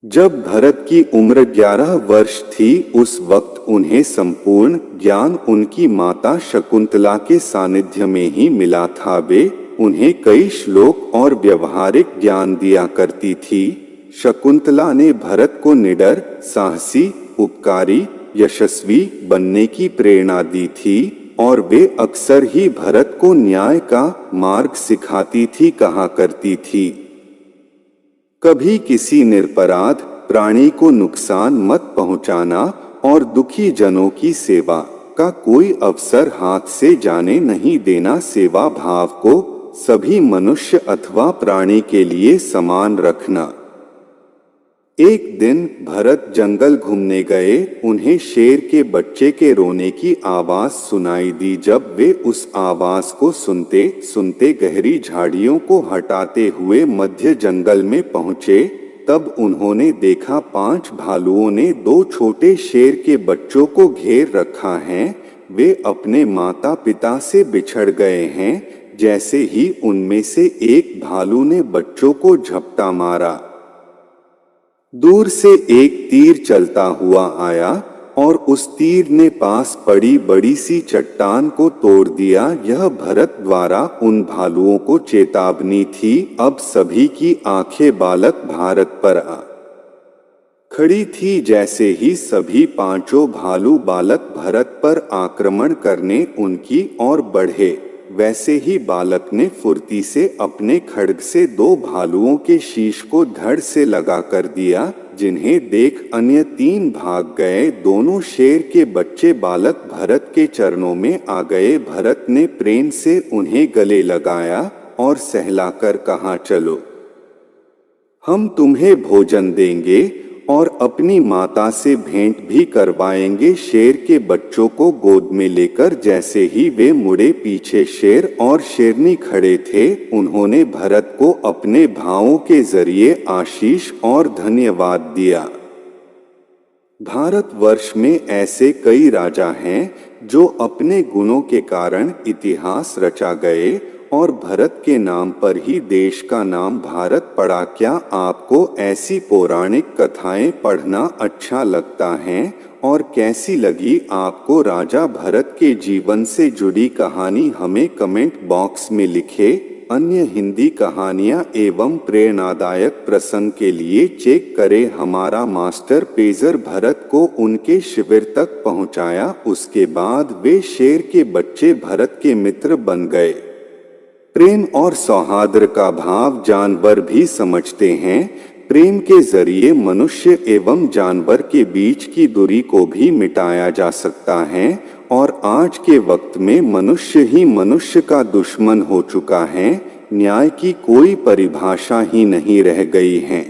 जब भरत की उम्र 11 वर्ष थी उस वक्त उन्हें संपूर्ण ज्ञान उनकी माता शकुंतला के सानिध्य में ही मिला था। वे उन्हें कई श्लोक और व्यवहारिक ज्ञान दिया करती थी। शकुंतला ने भरत को निडर, साहसी, उपकारी, यशस्वी बनने की प्रेरणा दी थी और वे अक्सर ही भरत को न्याय का मार्ग सिखाती थी, कहा करती थी, कभी किसी निरपराध प्राणी को नुकसान मत पहुंचाना और दुखी जनों की सेवा का कोई अवसर हाथ से जाने नहीं देना। सेवा भाव को सभी मनुष्य अथवा प्राणी के लिए समान रखना। एक दिन भरत जंगल घूमने गए। उन्हें शेर के बच्चे के रोने की आवाज सुनाई दी। जब वे उस आवाज को सुनते सुनते गहरी झाड़ियों को हटाते हुए मध्य जंगल में पहुंचे, तब उन्होंने देखा 5 भालुओं ने 2 छोटे शेर के बच्चों को घेर रखा है। वे अपने माता पिता से बिछड़ गए हैं। जैसे ही उनमें से एक भालू ने बच्चों को झपटा मारा, दूर से एक तीर चलता हुआ आया और उस तीर ने पास पड़ी बड़ी सी चट्टान को तोड़ दिया। यह भरत द्वारा उन भालुओं को चेतावनी थी। अब सभी की आंखें बालक भारत पर आ खड़ी थी। जैसे ही सभी 5 भालू बालक भरत पर आक्रमण करने उनकी ओर बढ़े, वैसे ही बालक ने फुर्ती से अपने खड्ग से 2 भालुओं के शीश को धड़ से लगा कर दिया, जिन्हें देख अन्य 3 भाग गए। दोनों शेर के बच्चे बालक भरत के चरणों में आ गए। भरत ने प्रेम से उन्हें गले लगाया और सहलाकर कहा, चलो, हम तुम्हें भोजन देंगे और अपनी माता से भेंट भी करवाएंगे। शेर के बच्चों को गोद में लेकर जैसे ही वे मुड़े, पीछे शेर और शेरनी खड़े थे। उन्होंने भरत को अपने भावों के जरिए आशीष और धन्यवाद दिया। भारतवर्ष में ऐसे कई राजा हैं जो अपने गुणों के कारण इतिहास रचा गए और भरत के नाम पर ही देश का नाम भारत पड़ा। क्या आपको ऐसी पौराणिक कथाएं पढ़ना अच्छा लगता है? और कैसी लगी आपको राजा भरत के जीवन से जुड़ी कहानी? हमें कमेंट बॉक्स में लिखे। अन्य हिंदी कहानियां एवं प्रेरणादायक प्रसंग के लिए चेक करें हमारा मास्टर पेजर। भरत को उनके शिविर तक पहुंचाया। उसके बाद वे शेर के बच्चे भरत के मित्र बन गए। प्रेम और सौहार्द का भाव जानवर भी समझते हैं। प्रेम के जरिए मनुष्य एवं जानवर के बीच की दूरी को भी मिटाया जा सकता है और आज के वक्त में मनुष्य ही मनुष्य का दुश्मन हो चुका है। न्याय की कोई परिभाषा ही नहीं रह गई है।